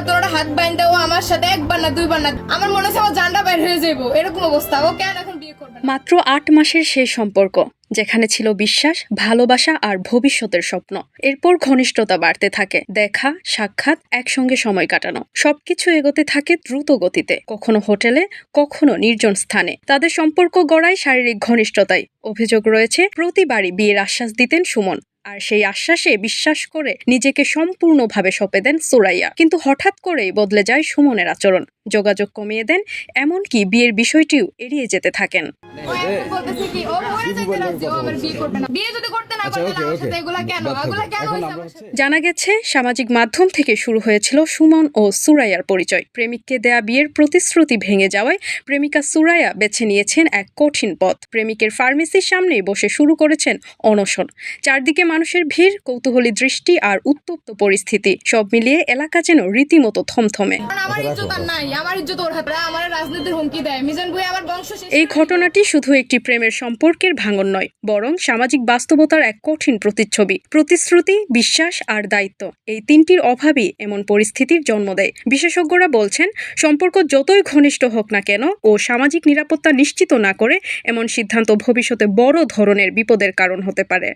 তোর হাত বাইন্দা ও আমার সাথে একবার না দুইবার না, আমার মনে হচ্ছে আমার জানটা বাইর হয়ে যাবো, এরকম অবস্থা। ও কেন এখন বিয়ে করবে না? মাত্র ৮ মাসের সেই সম্পর্ক, যেখানে ছিল বিশ্বাস, ভালোবাসা আর ভবিষ্যতের স্বপ্ন। এরপর ঘনিষ্ঠতা বাড়তে থাকে, দেখা, সাক্ষাৎ, একসঙ্গে সময় কাটানো, সবকিছু এগোতে থাকে দ্রুত গতিতে, কখনো হোটেলে, কখনো নির্জন স্থানে। তাদের সম্পর্ক গড়ায় শারীরিক ঘনিষ্ঠতায়। অভিযোগ রয়েছে প্রতিবারই বিয়ের আশ্বাস দিতেন সুমন, আর সেই আশ্বাসে বিশ্বাস করে নিজেকে সম্পূর্ণভাবে সঁপে দেন সুরাইয়া। কিন্তু হঠাৎ করেই বদলে যায় সুমনের আচরণ, যোগাযোগ কমিয়ে দেন, এমনকি বিয়ের বিষয়টিও এড়িয়ে যেতে থাকেন। ও এখন বলতেছে কি ও মরে যেতে রাজি, ও আমার বিয়ে করবে না। বিয়ে যদি করতে না পারে তাহলে আমার সাথে এগুলা কেন হইছে আমার সাথে? জানা গেছে সামাজিক মাধ্যম থেকে শুরু হয়েছিল সুমন ও সুরাইয়ার পরিচয়। প্রেমিককে দেয়া বিয়ের প্রতিশ্রুতি ভেঙে যাওয়ায় প্রেমিকা সুরাইয়া বেছে নিয়েছেন এক কঠিন পথ। প্রেমিকের ফার্মেসির সামনেই বসে শুরু করেছেন অনশন। চারদিকে মানুষের ভিড়, কৌতূহলী দৃষ্টি আর উত্তপ্ত পরিস্থিতি, সব মিলিয়ে এলাকা যেন রীতিমতো থমথমে। কারণ আমার ইজ্জত আর নাই, আমার ইজ্জত ওর হাতে। আমার রাজনীতির হুমকি দেয়, মিজান ভাই আমার বংশ শেষ। এই ঘটনাটি শুধু একটি প্রেমের সম্পর্কের ভাঙন নয়, বরং সামাজিক বাস্তবতার এক কঠিন প্রতিচ্ছবি। প্রতিশ্রুতি, বিশ্বাস আর দায়িত্ব, এই তিনটির অভাবই এমন পরিস্থিতির জন্ম দেয়। বিশেষজ্ঞরা বলছেন, সম্পর্ক যতই ঘনিষ্ঠ হোক না কেন ও সামাজিক নিরাপত্তা নিশ্চিত না করে এমন সিদ্ধান্ত ভবিষ্যতে বড় ধরনের বিপদের কারণ হতে পারে।